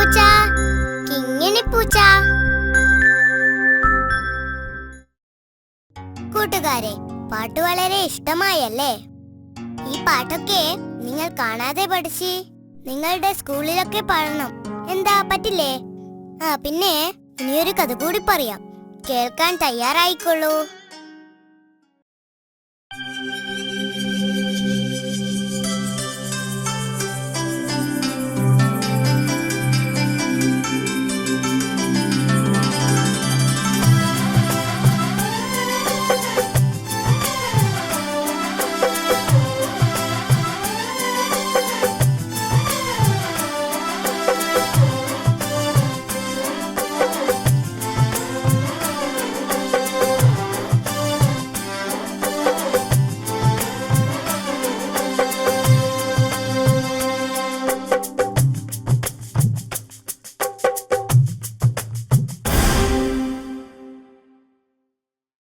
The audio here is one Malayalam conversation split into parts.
പൂച്ച, കിങ്ങിണി പൂച്ച. കൂട്ടുകാരെ, പാട്ട് വളരെ ഇഷ്ടമായല്ലേ? ഈ പാട്ടൊക്കെ നിങ്ങൾ കാണാതെ പഠിച്ച് നിങ്ങളുടെ സ്കൂളിലൊക്കെ പാടണം. എന്താ പറ്റില്ലേ? പിന്നെ ഇനിയൊരു കഥ കൂടി പറയാം. കേൾക്കാൻ തയ്യാറായിക്കൊള്ളൂ.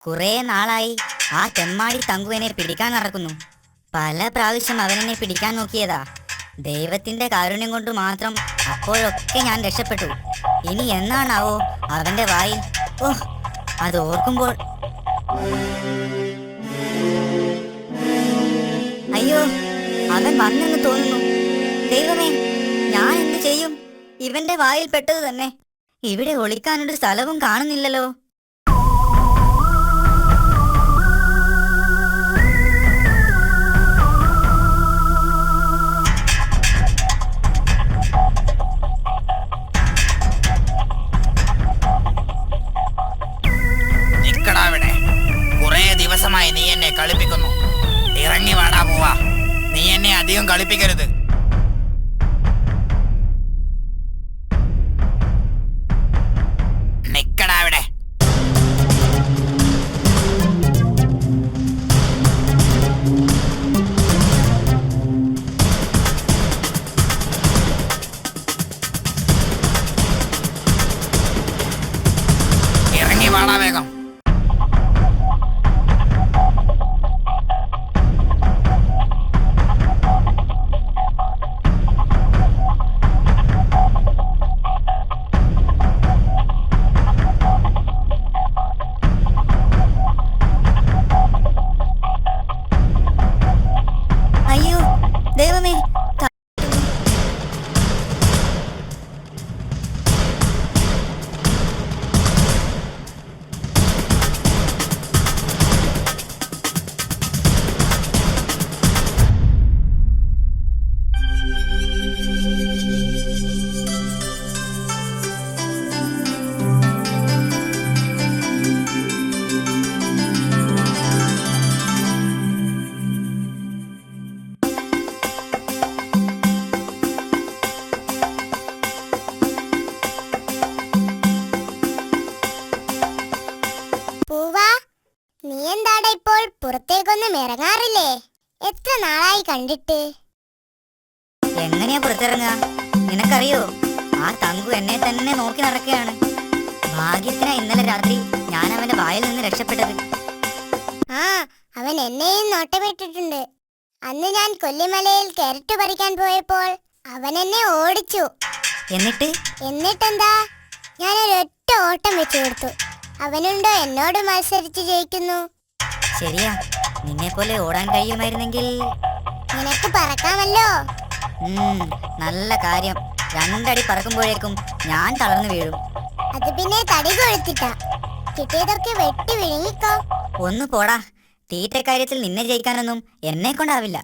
കുറെ നാളായി ആ തെമ്മാടി തങ്കുവിനെ പിടിക്കാൻ നടക്കുന്നു. പല പ്രാവശ്യം അവനെന്നെ പിടിക്കാൻ നോക്കിയതാ. ദൈവത്തിന്റെ കാരുണ്യം കൊണ്ട് മാത്രം അപ്പോഴൊക്കെ ഞാൻ രക്ഷപ്പെട്ടു. ഇനി എന്നാണാവോ അവന്റെ വായിൽ? ഓഹ്, അത് ഓർക്കുമ്പോൾ അയ്യോ, അവൻ വന്നെന്ന് തോന്നുന്നു. ദൈവമേ, ഞാൻ എന്ത് ചെയ്യും? ഇവന്റെ വായിൽ പെട്ടത് തന്നെ. ഇവിടെ ഒളിക്കാനൊരു സ്ഥലവും കാണുന്നില്ലല്ലോ. ദിവസമായി നീ എന്നെ കളിപ്പിക്കുന്നു. ഇറങ്ങി വാടാ പോവാ. നീ എന്നെ അധികം കളിപ്പിക്കരുത്. നിക്കടാ അവിടെ. ഇറങ്ങി വാടാ വേഗം. അയ്യോ ദൈവമേ, നീ എന്താടാ ഇപ്പോൾ പുറത്തേക്കൊന്നും ഇറങ്ങാറില്ലേ? എത്ര നാളായി കണ്ടിട്ട്. എങ്ങനെയാ പുറത്തിറങ്ങുക? നിനക്കറിയോ, ആ തങ്കു എന്നെ തന്നെ നോക്കി നടക്കുകയാണ്. ഭാഗ്യത്തിനാ ഇന്നലെ രാത്രി ഞാൻ അവന്റെ വായിൽ നിന്ന് രക്ഷപ്പെട്ടത്. അവൻ എന്നെയും നോട്ടമിട്ടിട്ടുണ്ട്. അന്ന് ഞാൻ കൊല്ലിമലയിൽ ക്യാരറ്റ് പറിക്കാൻ പോയപ്പോൾ അവൻ എന്നെ ഓടിച്ചു. എന്നിട്ടെന്താ, ഞാനൊരൊറ്റ ഓട്ടം വെച്ചു കൊടുത്തു. അവനുണ്ടോ എന്നോട് മത്സരിച്ച് ജയിക്കുന്നു? ശരിയാ, നിന്നെ പോലെ ഓടാൻ കഴിയുമായിരുന്നെങ്കിൽ നിനക്ക് പറക്കാമല്ലോ. നല്ല കാര്യം. 2 അടി പറക്കുമ്പോഴേക്കും ഞാൻ തളർന്നു വീഴും. അത് പിന്നെ തടി കൊഴുത്തിട്ടാ. കിട്ടിയതൊക്കെ വെട്ടി വിഴുങ്ങിക്കോ. ഒന്ന് പോടാ. തീറ്റക്കാര്യത്തിൽ നിന്നെ ജയിക്കാനൊന്നും എന്നെ കൊണ്ടാവില്ല.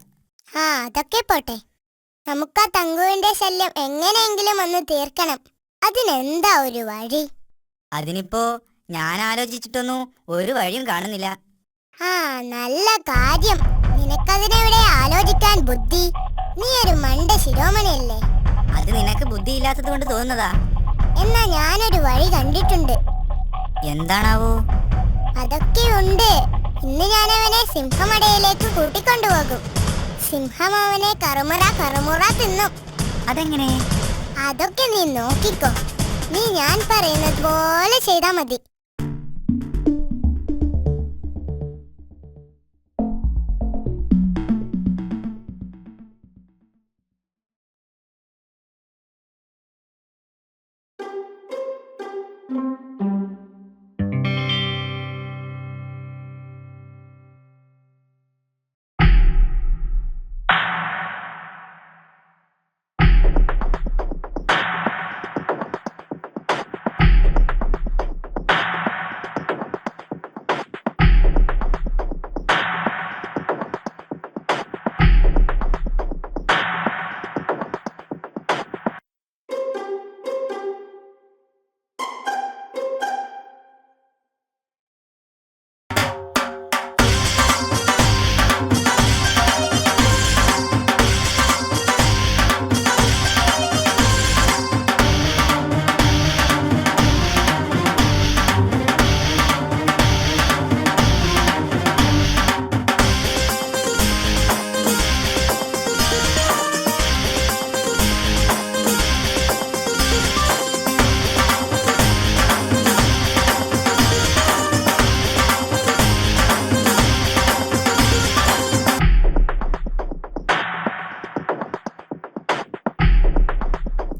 അതൊക്കെ പോട്ടെ. നമുക്കാ തങ്കുവിന്റെ ശല്യം എങ്ങനെയെങ്കിലും ഒന്ന് തീർക്കണം. അതിനെന്താ ഒരു വഴി? അതിനിപ്പോ ഞാൻ ആലോചിച്ചിട്ടൊന്നും ഒരു വഴിയും കാണുന്നില്ല. നല്ല കാര്യം. നിനക്കതിനെവിടെ ആലോചിക്കാൻ ബുദ്ധി? നീ ഒരു മണ്ട ശിരോമണിയല്ലേ. അത് നിനക്ക് ബുദ്ധിയില്ലാത്തത് കൊണ്ട് തോന്നുന്നതാ. എന്നാ ഞാനൊരു വഴി കണ്ടിട്ടുണ്ട്. എന്താണാവോ? അതൊക്കെ ഉണ്ട്. ഇന്ന് ഞാൻ അവനെ സിംഹമടയിലേക്ക് കൂട്ടിക്കൊണ്ടുപോകും. സിംഹം അവനെ കറുമുറ തിന്നും. അതെങ്ങനെ? അതൊക്കെ നീ നോക്കിക്കോ. നീ ഞാൻ പറയുന്നത് പോലെ ചെയ്താ മതി.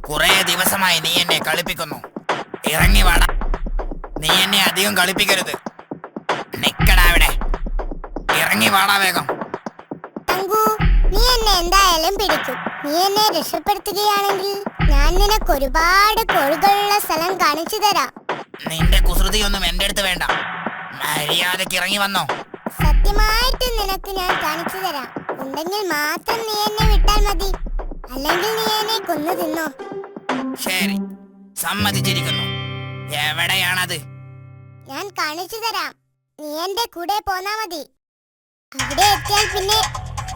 കുറെ ദിവസമായി നീ എന്നെ കളിപ്പിക്കുന്നു. ഇറങ്ങി വാടാ. നീ എന്നെ അധികം കളിപ്പിക്കരുത്. നിക്കടാ അവിടെ. ഇറങ്ങി വാടാ വേഗം. തങ്കു, നീ എന്നെ എന്തായാലും പിടിക്കും. നീ എന്നെ രക്ഷപ്പെടുത്തുകയാണെങ്കിൽ ഞാൻ നിനക്ക് ഒരുപാട് കോഴികളുള്ള സ്ഥലം കാണിച്ചു തരാം. നിന്റെ കുസൃതിയൊന്നും എന്റെ അടുത്ത് വേണ്ട. മര്യാദക്ക് ഇറങ്ങി വന്നോ. സത്യമായിട്ട് നിനക്ക് ഞാൻ കാണിച്ചു തരാം. ഉണ്ടെങ്കിൽ മാത്രം നീ എന്നെ വിട്ടാൽ മതി. അല്ലെങ്കിൽ നീ എന്നെ കൊന്നു തിന്നോ. ശരി, സമ്മതിച്ചിരിക്കുന്നു. എവിടെയാണത്? ഞാൻ കാണിച്ചു തരാം. നീ എന്റെ കൂടെ പോന്നാ മതി. അവിടെ എത്തിയാൽ പിന്നെ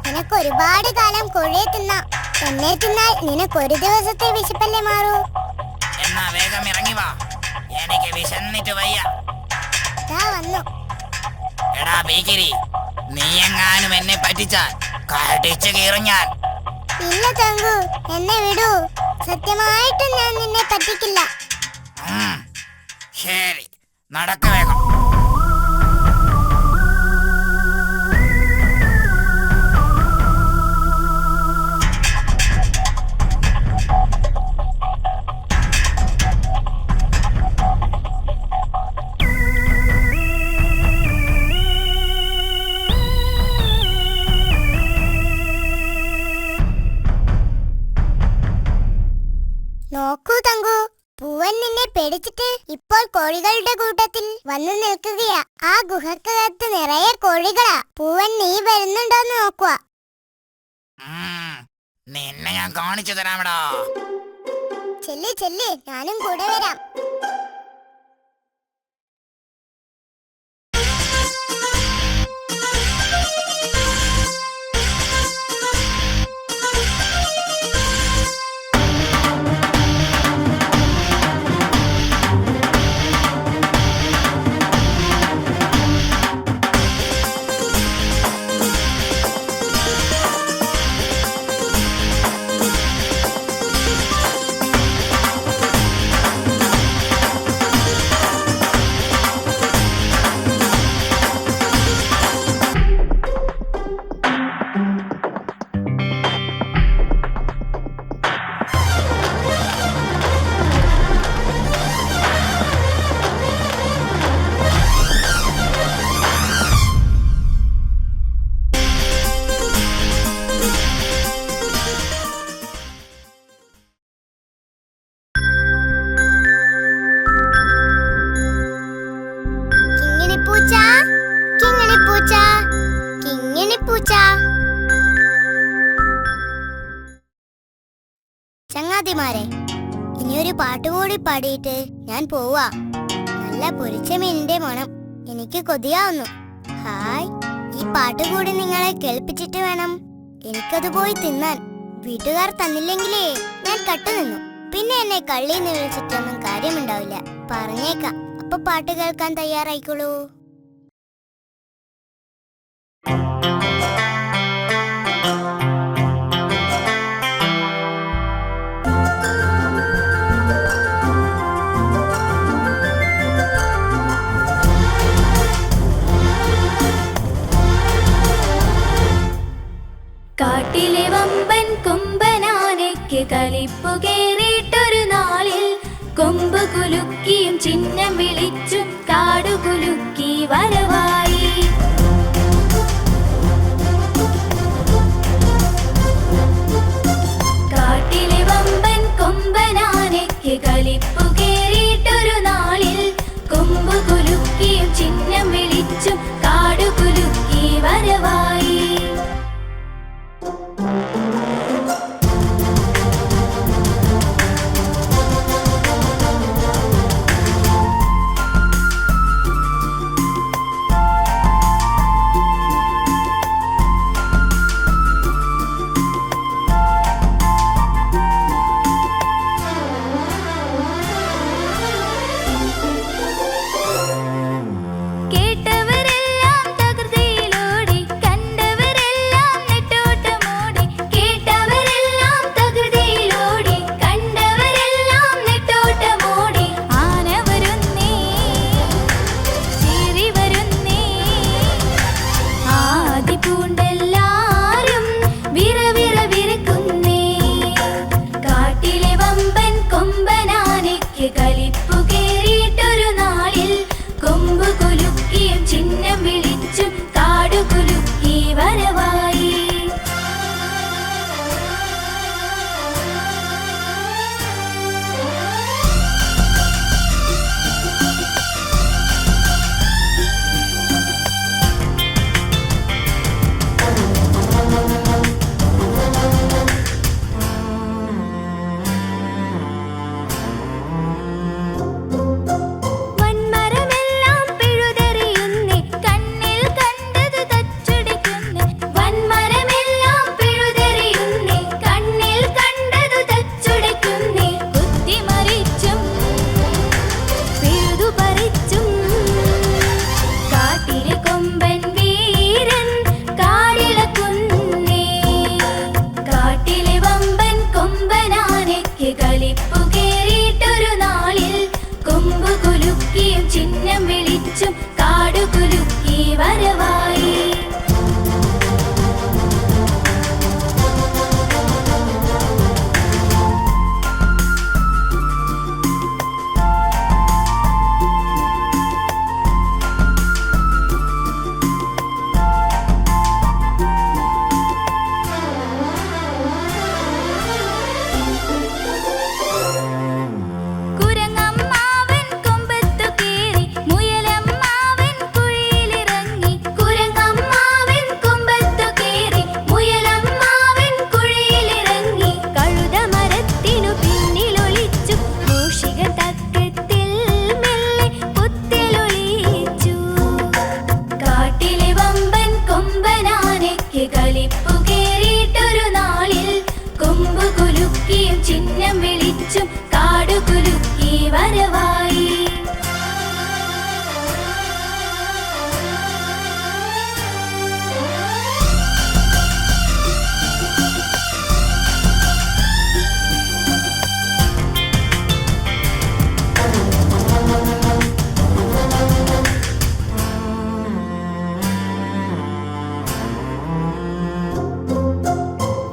നിനക്ക് ഒരുപാട് കാലം കോഴിയെ തിന്നാം. എന്നെ തിന്നാൽ നിനക്ക് ഒരു ദിവസത്തെ വിശപ്പല്ലേ മാറൂ. എന്നാ വേഗം ഇറങ്ങി വാ. എനിക്ക് വിശന്നിട്ട് വയ്യ. ദാ വന്നു. എടാ ഭീകരി, നീ എങ്ങാനും എന്നെ പറ്റിച്ചാൽ കടിച്ചു കീറും ഞാൻ. ഇല്ല തങ്കു, എന്നെ വിടൂ. സത്യമായിട്ടും ഞാൻ നിന്നെ പറ്റിക്കില്ല. ശരി, നടക്ക വേഗം. നോക്കൂ തങ്കു, പൂവൻ നിന്നെ പേടിച്ചിട്ട് ഇപ്പോൾ കോഴികളുടെ കൂട്ടത്തിൽ വന്നു നിൽക്കുകയാ. ആ ഗുഹക്കകത്ത് നിറയെ കോഴികളാ. പൂവൻ നീ വരുന്നുണ്ടോന്ന് നോക്കുക. നിന്നെ ഞാൻ കാണിച്ചു തരാമടാ. ചെല്ല് ചെല്ല്, ഞാനും കൂടെ വരാം. ചങ്ങാതിമാരെ, ഇനിയൊരു പാട്ടുകൂടി പാടിയിട്ട് ഞാൻ പോവാ. നല്ല പൊരിച്ച മീനിന്റെ മണം എനിക്ക് കൊതിയാവുന്നു. ഹായ്, ഈ പാട്ടുകൂടി നിങ്ങളെ കേൾപ്പിച്ചിട്ട് വേണം എനിക്കത് പോയി തിന്നാൻ. വീട്ടുകാർ തന്നില്ലെങ്കിലേ ഞാൻ കട്ടുനിന്നു. പിന്നെ എന്നെ കള്ളിന്ന് വിളിച്ചിട്ടൊന്നും കാര്യമുണ്ടാവില്ല. പറഞ്ഞേക്കാം. അപ്പൊ പാട്ട് കേൾക്കാൻ തയ്യാറായിക്കോളൂ. കാട്ടിലെ വമ്പൻ കൊമ്പനാനയ്ക്ക് കലിപ്പു കേറിയിട്ടൊരു നാളിൽ കൊമ്പ് കുലുക്കിയും ചിഹ്നം വിളിച്ചും കാടു കുലുക്കി വരവായി. കാട്ടിലെ വമ്പൻ കൊമ്പനാനയ്ക്ക് കളിപ്പു കേറിയിട്ടൊരു നാളിൽ കൊമ്പ് കുലുക്കിയും ചിഹ്നം വിളിച്ചും കാടു കുലുക്കി വരവായി. കേട്ടവരെല്ലാം തകൃതിയിലോടി, കണ്ടവരെല്ലാം നെട്ടോട്ടമോടി. കേട്ടവരെല്ലാം തകൃതിയിലോടി, കണ്ടവരെല്ലാം നെട്ടോട്ടമോടി. ആന വരുന്നേ, ചീറി വരുന്നേ, ആദി പൂണ്ടെല്ലാരും വിറവിറ വിറക്കുന്നേ. കാട്ടിലെ വമ്പൻ കൊമ്പനാനയ്ക്ക് കളിപ്പു കേറിയിട്ടൊരു നാളിൽ കൊമ്പ് കുലുക്കിയും ചിഹ്നം വിളിച്ചും കാടു കുലുക്കി വരവായി. വൻമരമെല്ലാം പിഴുതെറിയുന്നേ, കണ്ണിൽ കണ്ടത് തച്ചുടിക്കുന്നേ. വൻമരമെല്ലാം പിഴുതെറിയുന്നേ, കണ്ണിൽ കണ്ടത് തച്ചുടിക്കുന്നേ. കുത്തിമറിച്ചും പിഴുതു പറിച്ചും കാട്ടിലെ കൊമ്പൻ വീരൻ കാടിളക്കുന്നേ. കാട്ടിലെ വമ്പൻ കൊമ്പനാനയ്ക്ക് കളിപ്പു കേറിയിട്ടൊരു നാളിൽ കൊമ്പ് കുലുക്കിയും ചിഹ്നം വിളിച്ചും കാടു കുലുക്കി വരവായി. കുരങ്ങമ്മാവൻ കൊമ്പത്തു കേറി, മുയലമ്മാവൻ കുഴിയിലിറങ്ങി. കുരങ്ങമ്മാവൻ കൊമ്പത്തു കേറി, മുയലമ്മാവൻ കുഴിയിലിറങ്ങി. കഴുതമരത്തിനു പിന്നിലൊളിച്ചു, മൂഷികൻ തക്കത്തിൽ മെല്ലെ പുത്തിലൊളിച്ചു. കാട്ടിലെ വമ്പൻ കൊമ്പനാനയ്ക്ക് കളിപ്പു കേറിയിട്ടൊരു നാളിൽ കൊമ്പ് കുലുക്കിയും ചിഹ്നം വിളിച്ചും കാടു കുലുക്കി വരവായി.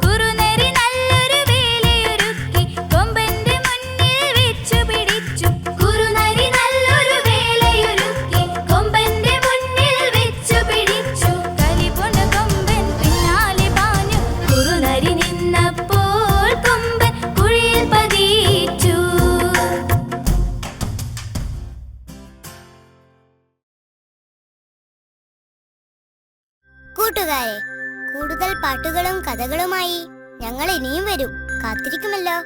കുറുനരി നല്ലൊരു വേലയൊരുക്കി കൊമ്പന്റെ മുന്നിൽ വെച്ചു പിടിച്ചു. കുറുനരി നല്ലൊരു വേലയൊരുക്കി കൊമ്പന്റെ മുന്നിൽ വെച്ചു പിടിച്ചു. കലിപൊണ്ട കൊമ്പൻ പിന്നാലെ പാഞ്ഞു, കുറുനരി നിന്നപ്പോൾ കൊമ്പൻ കുഴിയിൽ പതിച്ചു. കൂട്ടുകാരെ, കൂടുതൽ പാട്ടുകളും കഥകളുമായി ഞങ്ങൾ ഇനിയും വരും. കാത്തിരിക്കുമല്ലോ.